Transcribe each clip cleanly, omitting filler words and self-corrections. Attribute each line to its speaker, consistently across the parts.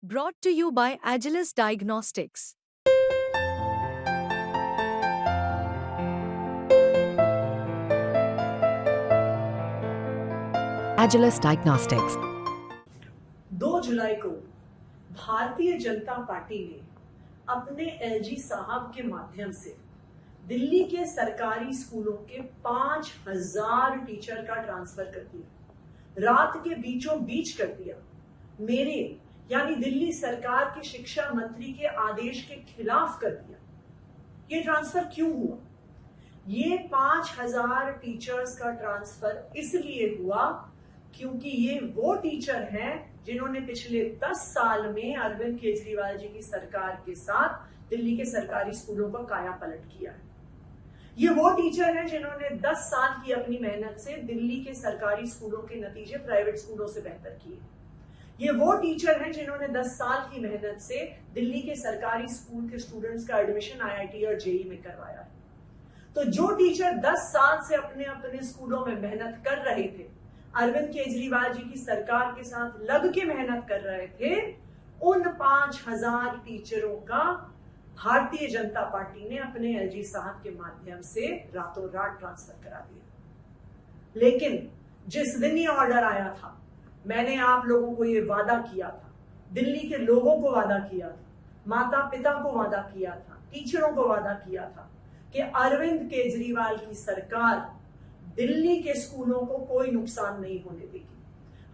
Speaker 1: Brought to you by Agilus Diagnostics.
Speaker 2: Agilus Diagnostics.
Speaker 3: 2 जुलाई को Bharatiya Janata party ने अपने एलजी साहब के माध्यम से दिल्ली के सरकारी स्कूलों के 5000 टीचर का ट्रांसफर कर दिया। रात के बीचों बीच कर दिया। मेरे यानी दिल्ली सरकार के शिक्षा मंत्री के आदेश के खिलाफ कर दिया। ये ट्रांसफर क्यों हुआ? ये 5000 टीचर्स का ट्रांसफर इसलिए हुआ क्योंकि ये वो टीचर हैं जिन्होंने पिछले 10 साल में अरविंद केजरीवाल जी की सरकार के साथ दिल्ली के सरकारी स्कूलों का काया पलट किया है। ये वो टीचर हैं जिन्होंने 10 साल की अपनी मेहनत से दिल्ली के सरकारी स्कूलों के नतीजे प्राइवेट स्कूलों से बेहतर किए। ये वो टीचर हैं जिन्होंने 10 साल की मेहनत से दिल्ली के सरकारी स्कूल के स्टूडेंट्स का एडमिशन आईआईटी और जेई में करवाया है। तो जो टीचर 10 साल से अपने अपने स्कूलों में मेहनत कर रहे थे, अरविंद केजरीवाल जी की सरकार के साथ लग के मेहनत कर रहे थे, उन 5000 टीचरों का भारतीय जनता पार्टी ने अपने एलजी साहब के माध्यम से रातों रात ट्रांसफर करा दिया। लेकिन जिस दिन ये ऑर्डर आया था, मैंने आप लोगों को ये वादा किया था, दिल्ली के लोगों को वादा किया था, माता पिता को वादा किया था, टीचरों को वादा किया था कि अरविंद केजरीवाल की सरकार दिल्ली के स्कूलों को कोई नुकसान नहीं होने देगी।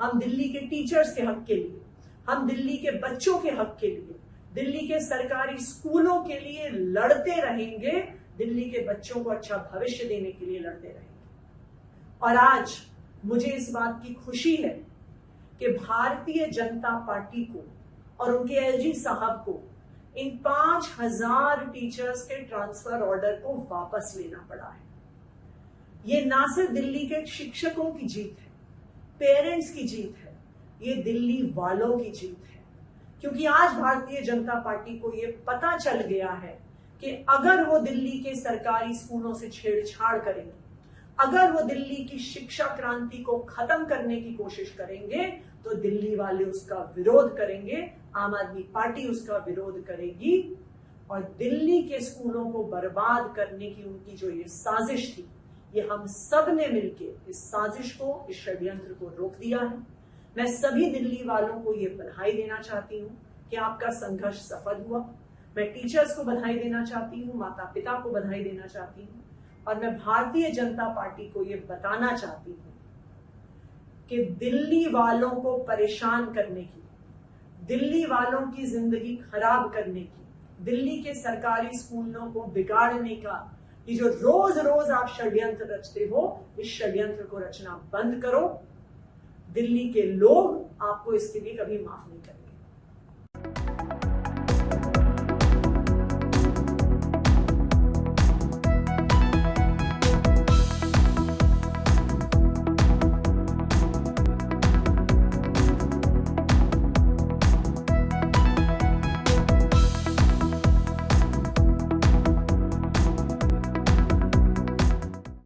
Speaker 3: हम दिल्ली के टीचर्स के हक के लिए, हम दिल्ली के बच्चों के हक के लिए, दिल्ली के सरकारी स्कूलों के लिए लड़ते रहेंगे, दिल्ली के बच्चों को अच्छा भविष्य देने के लिए लड़ते रहेंगे। और आज मुझे इस बात की खुशी है कि भारतीय जनता पार्टी को और उनके एलजी साहब को इन 5000 टीचर्स के ट्रांसफर ऑर्डर को वापस लेना पड़ा है। ये ना सिर्फ दिल्ली के शिक्षकों की जीत है, पेरेंट्स की जीत है, ये दिल्ली वालों की जीत है। क्योंकि आज भारतीय जनता पार्टी को ये पता चल गया है कि अगर वो दिल्ली के सरकारी स्कूलों से छेड़छाड़ करेंगे, अगर वो दिल्ली की शिक्षा क्रांति को खत्म करने की कोशिश करेंगे, तो दिल्ली वाले उसका विरोध करेंगे, आम आदमी पार्टी उसका विरोध करेगी और दिल्ली के स्कूलों को बर्बाद करने की उनकी जो ये साजिश थी, ये हम सब ने मिलकर इस साजिश को, इस षड्यंत्र को रोक दिया है। मैं सभी दिल्ली वालों को ये बधाई देना चाहती हूँ कि आपका संघर्ष सफल हुआ। मैं टीचर्स को बधाई देना चाहती हूँ, माता पिता को बधाई देना चाहती हूँ और मैं भारतीय जनता पार्टी को ये बताना चाहती हूँ कि दिल्ली वालों को परेशान करने की, दिल्ली वालों की जिंदगी खराब करने की, दिल्ली के सरकारी स्कूलों को बिगाड़ने का ये जो रोज रोज आप षड्यंत्र रचते हो, इस षड्यंत्र को रचना बंद करो। दिल्ली के लोग आपको इसके लिए कभी माफ नहीं करेंगे।